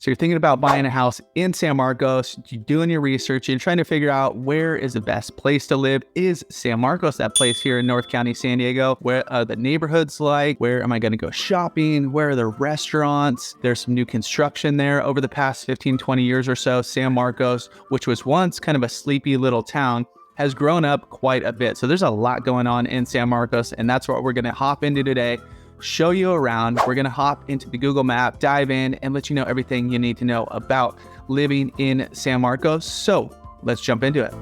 So you're thinking about buying a house in San Marcos, you're doing your research, you're trying to figure out where is the best place to live. Is San Marcos that place here in North County, San Diego? Where are the neighborhoods like? Where am I going to go shopping? Where are the restaurants? There's some new construction there over the past 15, 20 years or so. San Marcos, which was once kind of a sleepy little town, has grown up quite a bit. So there's a lot going on in San Marcos, and that's what we're going to hop into today. Show you around. We're going to hop into the Google map, dive in, and let you know everything you need to know about living in San Marcos. So let's jump into it.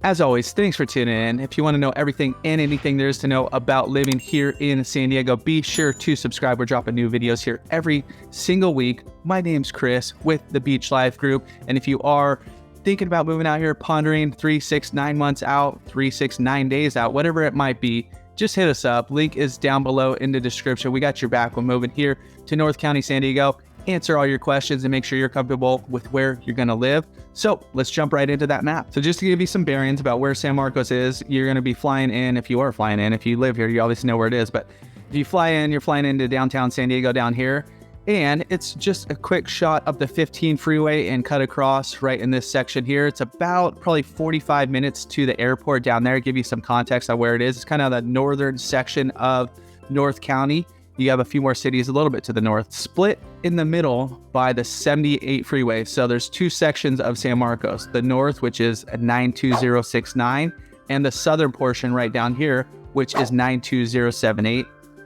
As always, thanks for tuning in. If you want to know everything and anything there is to know about living here in San Diego, be sure to subscribe. We're dropping new videos here every single week. My name's Chris with the Beach Life Group. And if you are thinking about moving out here, pondering 3, 6, 9 months out, 3, 6, 9 days out, whatever it might be, just hit us up. Link is down below in the description. We got your back when moving here to North County, San Diego. Answer all your questions and make sure you're comfortable with where you're going to live. So let's jump right into that map. So just to give you some bearings about where San Marcos is, you're going to be flying in. If you are flying in, if you live here, you obviously know where it is. But if you fly in, you're flying into downtown San Diego down here. And it's just a quick shot of the 15 freeway and cut across right in this section here. It's about probably 45 minutes to the airport down there. Give you some context on where it is. It's kind of the northern section of North County. You have a few more cities a little bit to the north, split in the middle by the 78 freeway. So there's two sections of San Marcos, the north, which is 92069, and the southern portion right down here, which is 92078.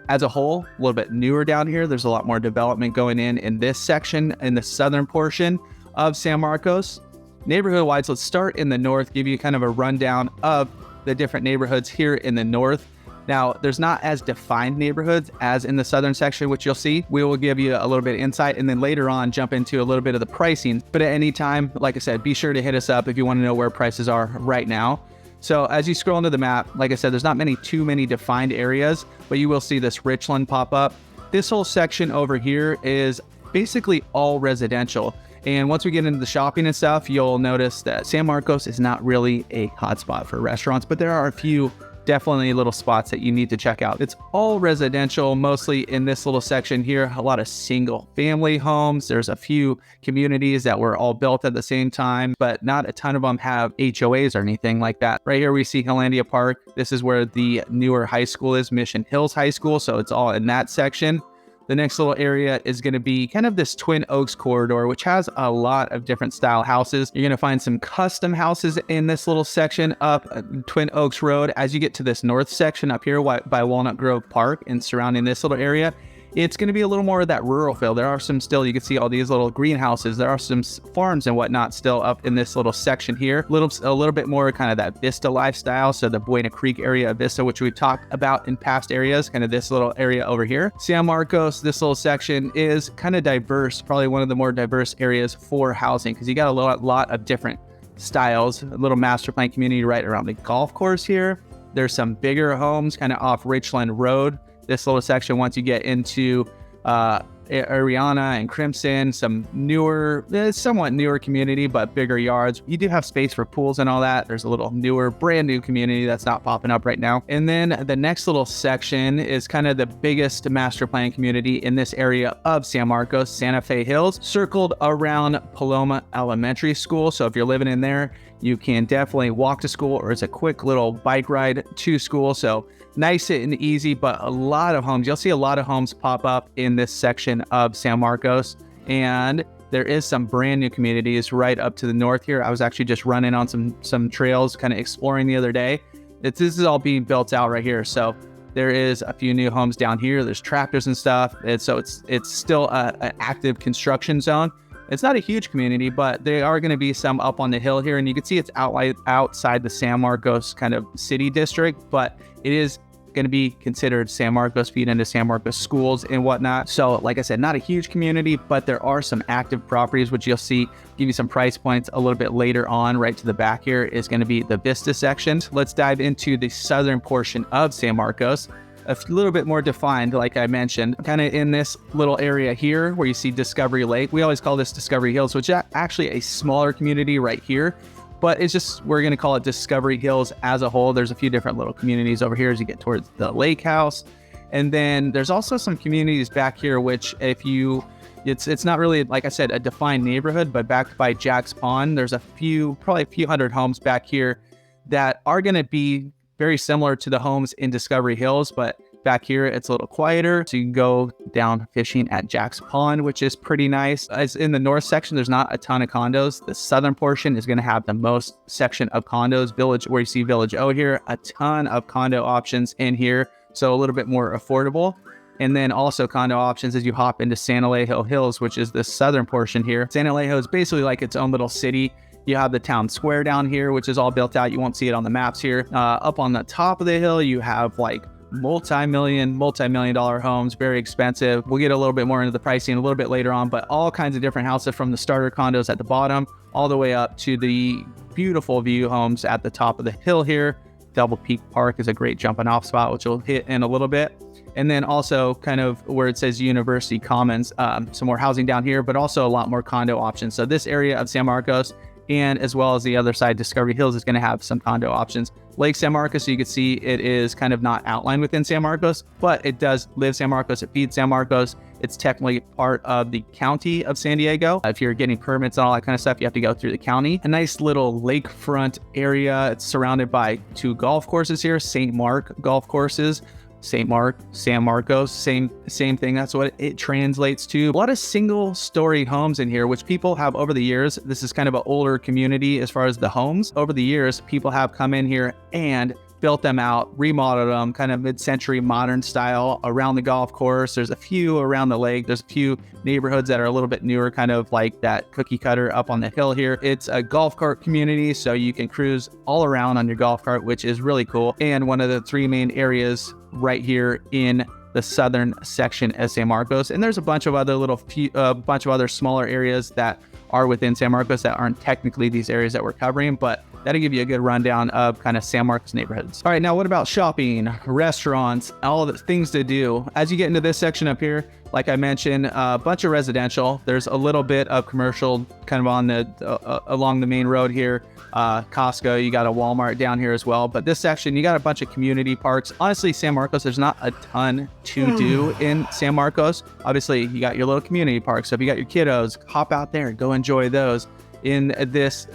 As a whole, a little bit newer down here. There's a lot more development going in this section, in the southern portion of San Marcos. Neighborhood-wise, let's start in the north, give you kind of a rundown of the different neighborhoods here in the north. Now, there's not as defined neighborhoods as in the southern section, which you'll see. We will give you a little bit of insight and then later on jump into a little bit of the pricing. But at any time, like I said, be sure to hit us up if you want to know where prices are right now. So as you scroll into the map, like I said, there's not too many defined areas, but you will see this Richland pop up. This whole section over here is basically all residential. And once we get into the shopping and stuff, you'll notice that San Marcos is not really a hotspot for restaurants, but there are a few definitely little spots that you need to check out. It's all residential, mostly in this little section here. A lot of single family homes. There's a few communities that were all built at the same time, but not a ton of them have HOAs or anything like that. Right here we see Hollandia Park. This is where the newer high school is, Mission Hills High School. So it's all in that section. The next little area is going to be kind of this Twin Oaks corridor, which has a lot of different style houses. You're going to find some custom houses in this little section up Twin Oaks Road. As you get to this north section up here by Walnut Grove Park and surrounding this little area, it's going to be a little more of that rural feel. There are some still, you can see all these little greenhouses. There are some farms and whatnot still up in this little section here. A little bit more kind of that Vista lifestyle. So the Buena Creek area of Vista, which we've talked about in past areas, kind of this little area over here. San Marcos, this little section is kind of diverse, probably one of the more diverse areas for housing because you got a lot of different styles. A little master plan community right around the golf course here. There's some bigger homes kind of off Richland Road. This little section, once you get into Ariana and Crimson, some newer, somewhat newer community, but bigger yards. You do have space for pools and all that. There's a little newer, brand new community that's not popping up right now. And then the next little section is kind of the biggest master plan community in this area of San Marcos, Santa Fe Hills, circled around Paloma Elementary School. So if you're living in there, you can definitely walk to school or it's a quick little bike ride to school. So nice and easy, but a lot of homes. You'll see a lot of homes pop up in this section of San Marcos. And there is some brand new communities right up to the north here. I was actually just running on some trails, kind of exploring the other day. This is all being built out right here. So there is a few new homes down here. There's tractors and stuff. So it's still an active construction zone. It's not a huge community, but there are going to be some up on the hill here. And you can see it's outside the San Marcos kind of city district, but it is going to be considered San Marcos, feed into San Marcos schools and whatnot. So like I said, not a huge community, but there are some active properties, which you'll see, give you some price points a little bit later on. Right to the back here is going to be the Vista section. Let's dive into the southern portion of San Marcos. A little bit more defined, like I mentioned, kind of in this little area here where you see Discovery Lake. We always call this Discovery Hills, which is actually a smaller community right here, but it's just, we're going to call it Discovery Hills as a whole. There's a few different little communities over here as you get towards the lake house. And then there's also some communities back here, which it's not really, like I said, a defined neighborhood, but backed by Jack's Pond, there's probably a few hundred homes back here that are going to be very similar to the homes in Discovery Hills, but back here it's a little quieter. So you can go down fishing at Jack's Pond, which is pretty nice. As in the north section, there's not a ton of condos. The southern portion is going to have the most section of condos. Village, where you see Village O here, a ton of condo options in here, so a little bit more affordable. And then also condo options as you hop into San Alejo Hills, which is the southern portion here. San Alejo is basically like its own little city. You have the town square down here, which is all built out. You won't see it on the maps here. Up on the top of the hill, you have like multi-million dollar homes, very expensive. We'll get a little bit more into the pricing a little bit later on, but all kinds of different houses, from the starter condos at the bottom all the way up to the beautiful view homes at the top of the hill here. Double Peak Park is a great jumping off spot, which we'll hit in a little bit. And then also kind of where it says University Commons, some more housing down here, but also a lot more condo options. So this area of San Marcos, and as well as the other side, Discovery Hills, is going to have some condo options. Lake San Marcos, so you can see it is kind of not outlined within San Marcos, but it does live San Marcos, it feeds San Marcos. It's technically part of the county of San Diego. If you're getting permits and all that kind of stuff, you have to go through the county. A nice little lakefront area. It's surrounded by 2 golf courses here, St. Mark golf courses. St. Mark, San Marcos, same thing. That's what it translates to. A lot of single story homes in here, which people have over the years. This is kind of an older community as far as the homes. Over the years, people have come in here and built them out, remodeled them, kind of mid-century modern style around the golf course. There's a few around the lake. There's a few neighborhoods that are a little bit newer, kind of like that cookie cutter up on the hill here. It's a golf cart community, so you can cruise all around on your golf cart, which is really cool. And one of the 3 main areas right here in the southern section of San Marcos. And there's a bunch of other smaller areas that are within San Marcos that aren't technically these areas that we're covering, but that'll give you a good rundown of kind of San Marcos neighborhoods. All right, now what about shopping, restaurants, all the things to do? As you get into this section up here, like I mentioned, a bunch of residential. There's a little bit of commercial kind of on the along the main road here. Costco, you got a Walmart down here as well. But this section, you got a bunch of community parks. Honestly, San Marcos, there's not a ton to do in San Marcos. Obviously, you got your little community parks. So if you got your kiddos, hop out there, go enjoy those. In this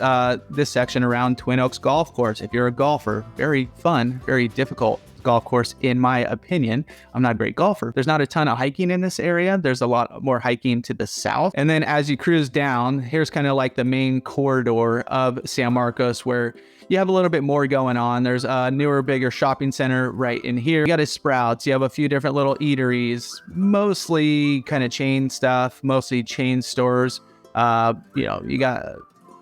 section around Twin Oaks Golf Course, if you're a golfer, very fun, very difficult golf course in my opinion. I'm not a great golfer. There's not a ton of hiking in this area. There's a lot more hiking to the south. And then as you cruise down, here's kind of like the main corridor of San Marcos, where you have a little bit more going on. There's a newer, bigger shopping center right in here. You got a Sprouts. You have a few different little eateries, mostly kind of chain stuff, mostly chain stores. You got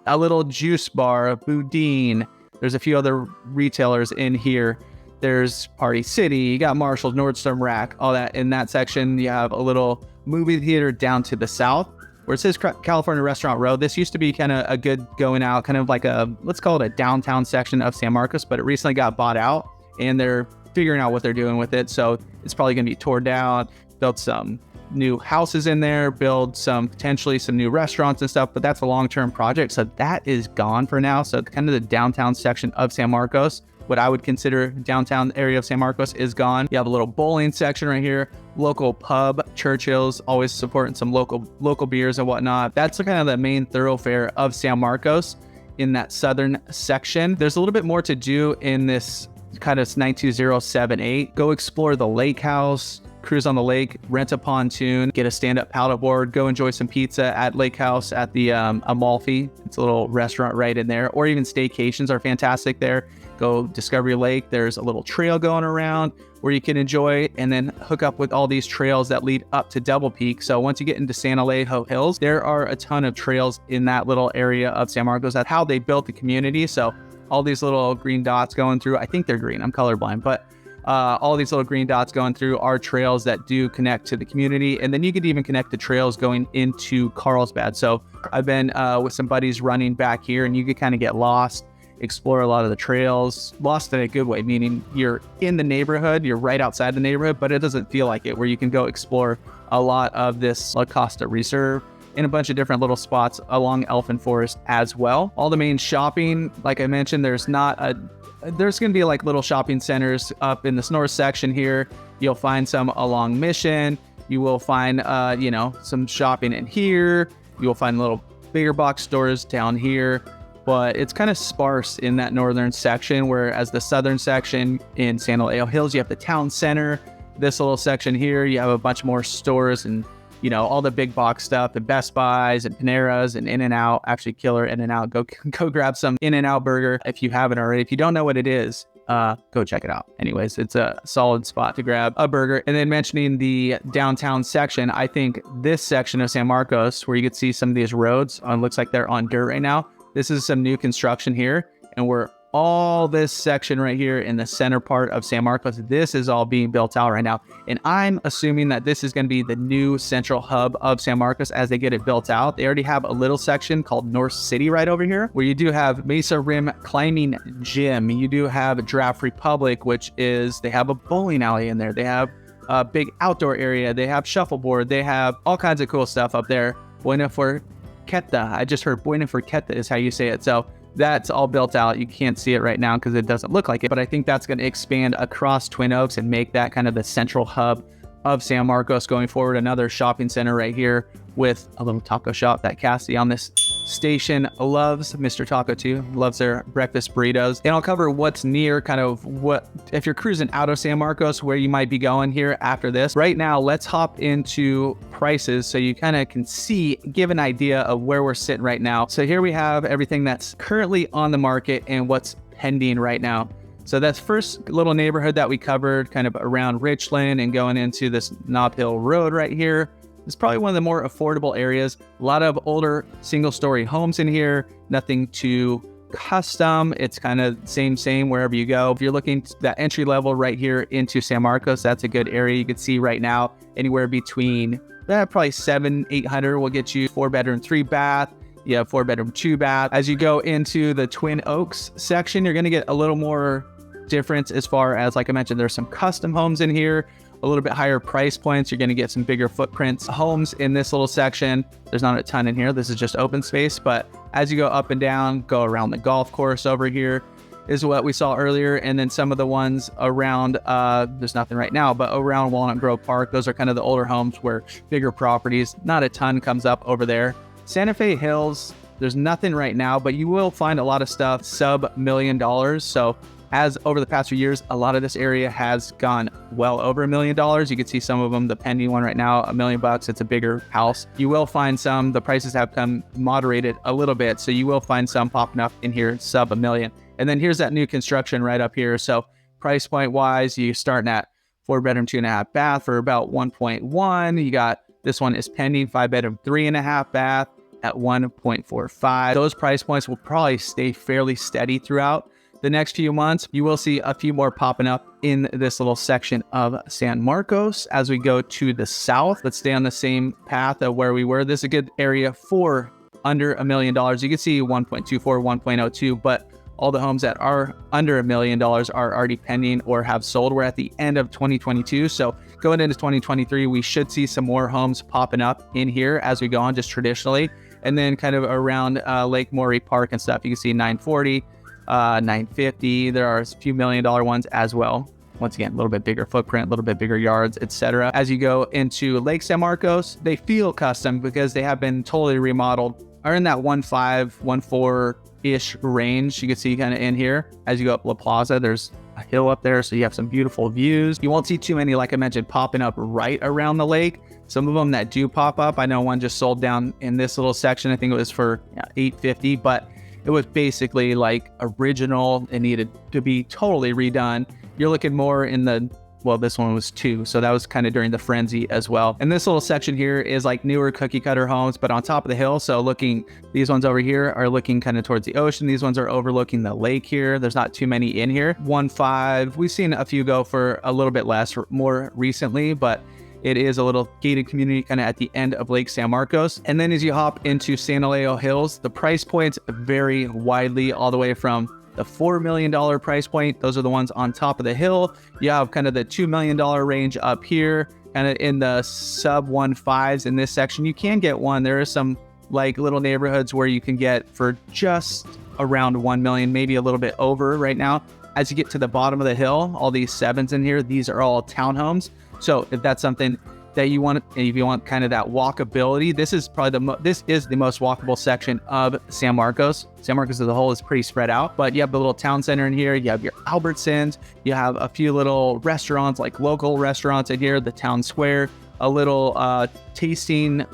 a little juice bar, a Boudin. There's a few other retailers in here. There's Party City, you got Marshall's, Nordstrom Rack, all that. In that section, you have a little movie theater down to the south where it says California Restaurant Road. This used to be kind of a good going out, kind of like let's call it a downtown section of San Marcos, but it recently got bought out and they're figuring out what they're doing with it. So it's probably going to be torn down, built some new houses in there, build potentially some new restaurants and stuff, but that's a long-term project. So that is gone for now. So kind of the downtown section of San Marcos, what I would consider downtown area of San Marcos, is gone. You have a little bowling section right here, local pub, Churchill's, always supporting some local beers and whatnot. That's kind of the main thoroughfare of San Marcos in that southern section. There's a little bit more to do in this kind of 92078. Go explore the lake house, cruise on the lake, rent a pontoon, get a stand-up paddleboard, go enjoy some pizza at Lake House at the Amalfi. It's a little restaurant right in there, or even staycations are fantastic there. Go Discovery Lake. There's a little trail going around where you can enjoy and then hook up with all these trails that lead up to Double Peak. So once you get into San Alejo Hills, there are a ton of trails in that little area of San Marcos. That's how they built the community. So all these little green dots going through, I think they're green, I'm colorblind, but all these little green dots going through are trails that do connect to the community. And then you could even connect the trails going into Carlsbad. So I've been with some buddies running back here, and you could kind of get lost, explore a lot of the trails, lost in a good way, meaning you're in the neighborhood, you're right outside the neighborhood, but it doesn't feel like it, where you can go explore a lot of this La Costa Reserve in a bunch of different little spots along Elfin Forest as well. All the main shopping, like I mentioned, there's going to be like little shopping centers up in this north section here. You'll find some along Mission. You will find, you know, some shopping in here. You will find little bigger box stores down here, but it's kind of sparse in that northern section, whereas the southern section in San Elijo Hills, you have the town center. This little section here, you have a bunch more stores and, you know, all the big box stuff, the Best Buys and Paneras and In-N-Out. Actually, killer In-N-Out. Go grab some In-N-Out burger if you haven't already. If you don't know what it is, go check it out. Anyways, it's a solid spot to grab a burger. And then mentioning the downtown section, I think this section of San Marcos, where you can see some of these roads, looks like they're on dirt right now. This is some new construction here, and we're all this section right here in the center part of San Marcos, this is all being built out right now. And I'm assuming that this is going to be the new central hub of San Marcos as they get it built out. They already have a little section called North City right over here, where you do have Mesa Rim Climbing Gym. You do have Draft Republic, which is, they have a bowling alley in there. They have a big outdoor area. They have shuffleboard. They have all kinds of cool stuff up there. Buena Forqueta. I just heard Buena Forqueta is how you say it. So that's all built out. You can't see it right now because it doesn't look like it, but I think that's going to expand across Twin Oaks and make that kind of the central hub of San Marcos going forward. Another shopping center right here with a little taco shop that Cassie on this station loves. Mr. Taco too, loves their breakfast burritos. And I'll cover what's near, kind of what, if you're cruising out of San Marcos, where you might be going here after this. Right now, let's hop into prices so you kind of can see, give an idea of where we're sitting right now. So here we have everything that's currently on the market and what's pending right now. So that's first little neighborhood that we covered, kind of around Richland and going into this Nob Hill Road right here. It's probably one of the more affordable areas. A lot of older single-story homes in here, nothing too custom. It's kind of same wherever you go. If you're looking at that entry level right here into San Marcos, that's a good area. You can see right now anywhere between probably $700-800 will get you 4-bedroom, 3-bath. You have 4-bedroom, 2-bath. As you go into the Twin Oaks section, you're going to get a little more difference as far as, like I mentioned, there's some custom homes in here, a little bit higher price points. You're going to get some bigger footprints homes in this little section. There's not a ton in here. This is just open space, but as you go up and down, go around the golf course over here is what we saw earlier. And then some of the ones around, there's nothing right now, but around Walnut Grove Park, those are kind of the older homes where bigger properties, not a ton comes up over there. Santa Fe Hills, there's nothing right now, but you will find a lot of stuff sub $1 million. So as over the past few years, a lot of this area has gone well over $1 million. You can see some of them, the pending one right now, $1 million. It's a bigger house. You will find some, the prices have come moderated a little bit. So you will find some popping up in here sub $1 million. And then here's that new construction right up here. So price point wise, you're starting at 4-bedroom, 2.5-bath for about 1.1. You got, this one is pending 5-bedroom, 3.5-bath at 1.45. Those price points will probably stay fairly steady throughout the next few months. You will see a few more popping up in this little section of San Marcos. As we go to the south, let's stay on the same path of where we were. This is a good area for under $1 million. You can see 1.24, 1.02, but all the homes that are under $1 million are already pending or have sold. We're at the end of 2022. So going into 2023, we should see some more homes popping up in here as we go on just traditionally. And then kind of around Lake Maury Park and stuff, you can see 940, 950. There are a few $1 million ones as well. Once again, a little bit bigger footprint, a little bit bigger yards, etc. As you go into Lake San Marcos, they feel custom because they have been totally remodeled. Are in that 1.5, 1.4-ish range. You can see kind of in here. As you go up La Plaza, there's a hill up there, so you have some beautiful views. You won't see too many, like I mentioned, popping up right around the lake. Some of them that do pop up, I know one just sold down in this little section. I think it was for $850, but it was basically like original. It needed to be totally redone. You're looking more in the, well, this one was 2, so that was kind of during the frenzy as well. And this little section here is like newer cookie cutter homes, but on top of the hill. So looking, these ones over here are looking kind of towards the ocean. These ones are overlooking the lake here. There's not too many in here. 1.5, we've seen a few go for a little bit less more recently, but it is a little gated community kind of at the end of Lake San Marcos. And then as you hop into San Elijo Hills, the price points vary widely, all the way from the $4 million price point. Those are the ones on top of the hill. You have kind of the $2 million range up here, kind of in the sub 1.5s in this section. You can get one. There are some like little neighborhoods where you can get for just around 1 million, maybe a little bit over right now. As you get to the bottom of the hill, all these 7s in here, these are all townhomes. So if that's something that you want, if you want kind of that walkability, this is probably this is the most walkable section of San Marcos. San Marcos as a whole is pretty spread out, but you have the little town center in here. You have your Albertsons. You have a few little restaurants, like local restaurants in here, the town square, a little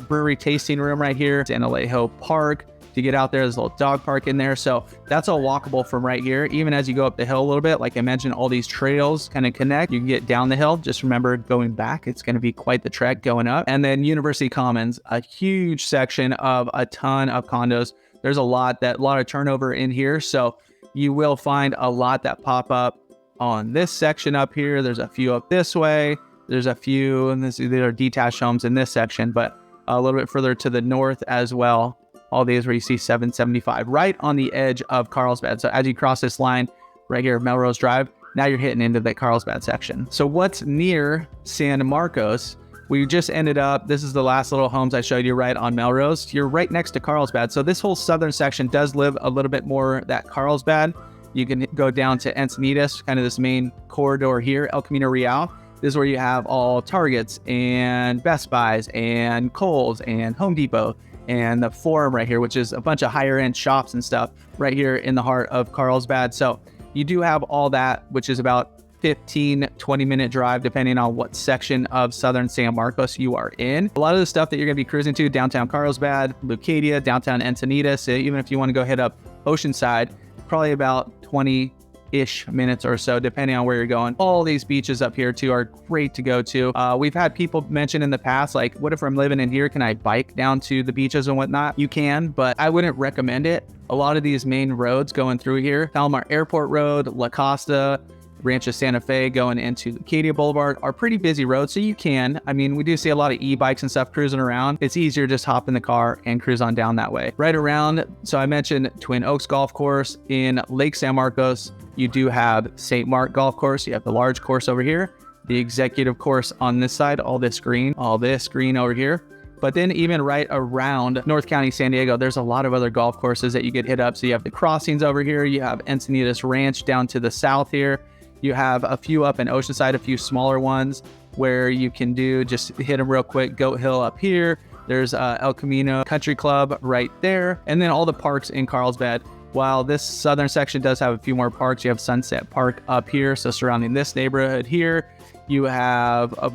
brewery tasting room right here, San Alejo Park. To get out there, there's a little dog park in there. So that's all walkable from right here. Even as you go up the hill a little bit, like I mentioned, all these trails kind of connect. You can get down the hill. Just remember, going back, it's going to be quite the trek going up. And then University Commons, a huge section of a ton of condos. There's a lot of turnover in here. So you will find a lot that pop up on this section up here. There's a few up this way. There's a few, and there are detached homes in this section, but a little bit further to the north as well. All these where you see 775 right on the edge of Carlsbad. So as you cross this line right here, Melrose Drive, now you're hitting into the Carlsbad section. So what's near San Marcos? We just ended up, this is the last little homes I showed you right on Melrose. You're right next to Carlsbad. So this whole southern section does live a little bit more that Carlsbad. You can go down to Encinitas, kind of this main corridor here, El Camino Real. This is where you have all Targets and Best Buys and Kohl's and Home Depot, and the Forum right here, which is a bunch of higher end shops and stuff right here in the heart of Carlsbad. So you do have all that, which is about 15-20 minute drive, depending on what section of southern San Marcos you are in. A lot of the stuff that you're going to be cruising to, downtown Carlsbad, Leucadia, downtown Encinitas, even if you want to go hit up Oceanside, probably about 20-ish minutes or so, depending on where you're going. All these beaches up here too are great to go to. We've had people mention in the past, like, what if I'm living in here? Can I bike down to the beaches and whatnot? You can, but I wouldn't recommend it. A lot of these main roads going through here, Palomar Airport Road, La Costa, Rancho Santa Fe going into Leucadia Boulevard are pretty busy roads. So you can, I mean, we do see a lot of e-bikes and stuff cruising around. It's easier just hop in the car and cruise on down that way. Right around, so I mentioned Twin Oaks Golf Course in Lake San Marcos. You do have St. Mark Golf Course. You have the large course over here, the executive course on this side, all this green over here. But then even right around North County, San Diego, there's a lot of other golf courses that you get hit up. So you have the Crossings over here. You have Encinitas Ranch down to the south here. You have a few up in Oceanside, a few smaller ones where you can just hit them real quick. Goat Hill up here. There's El Camino Country Club right there. And then all the parks in Carlsbad. While this southern section does have a few more parks, you have Sunset Park up here. So surrounding this neighborhood here, you have a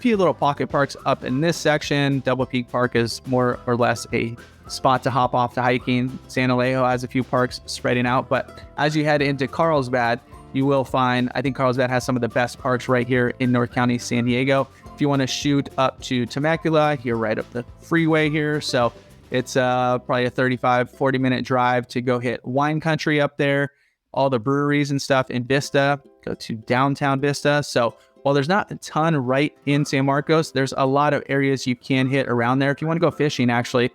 few little pocket parks up in this section. Double Peak Park is more or less a spot to hop off to hiking. San Alejo has a few parks spreading out. But as you head into Carlsbad, you will find, I think Carlsbad has some of the best parks right here in North County, San Diego. If you want to shoot up to Temecula, you're right up the freeway here. So it's probably a 35-40 minute drive to go hit wine country up there. All the breweries and stuff in Vista, go to downtown Vista. So while there's not a ton right in San Marcos, there's a lot of areas you can hit around there. If you want to go fishing, actually,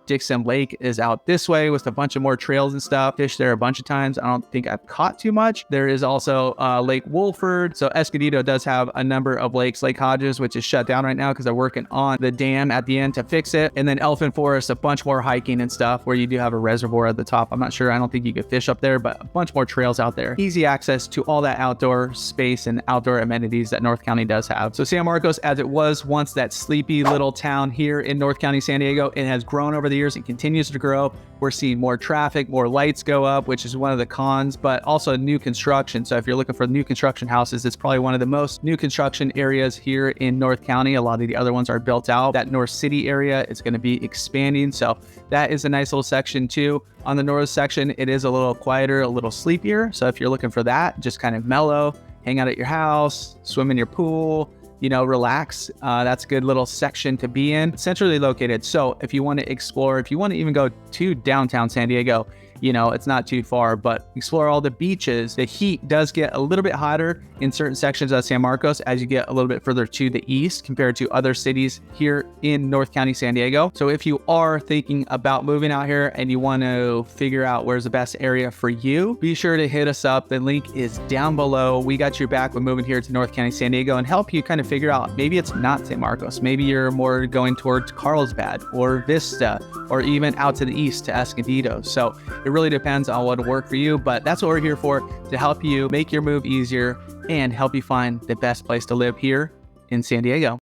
Dixon Lake is out this way with a bunch of more trails and stuff. Fished there a bunch of times. I don't think I've caught too much. There is also Lake Wolford. So Escondido does have a number of lakes. Lake Hodges, which is shut down right now because they're working on the dam at the end to fix it. And then Elephant Forest, a bunch more hiking and stuff where you do have a reservoir at the top. I'm not sure. I don't think you could fish up there, but a bunch more trails out there. Easy access to all that outdoor space and outdoor amenities that North County does have. So San Marcos, as it was once that sleepy little town here in North County, San Diego, it has grown over the years and continues to grow. We're seeing more traffic, more lights go up, which is one of the cons, but also new construction. So if you're looking for new construction houses, it's probably one of the most new construction areas here in North County. A lot of the other ones are built out. That North City area is going to be expanding. So that is a nice little section too. On the north section, it is a little quieter, a little sleepier. So if you're looking for that, just kind of mellow, hang out at your house, swim in your pool, relax. That's a good little section to be in. Centrally located. So if you want to explore, if you want to even go to downtown San Diego, it's not too far, but explore all the beaches. The heat does get a little bit hotter in certain sections of San Marcos as you get a little bit further to the east compared to other cities here in North County, San Diego. So if you are thinking about moving out here and you want to figure out where's the best area for you, be sure to hit us up. The link is down below. We got your back when moving here to North County, San Diego, and help you kind of figure out, maybe it's not San Marcos. Maybe you're more going towards Carlsbad or Vista, or even out to the east to Escondido. So it really depends on what will work for you, but that's what we're here for, to help you make your move easier and help you find the best place to live here in San Diego.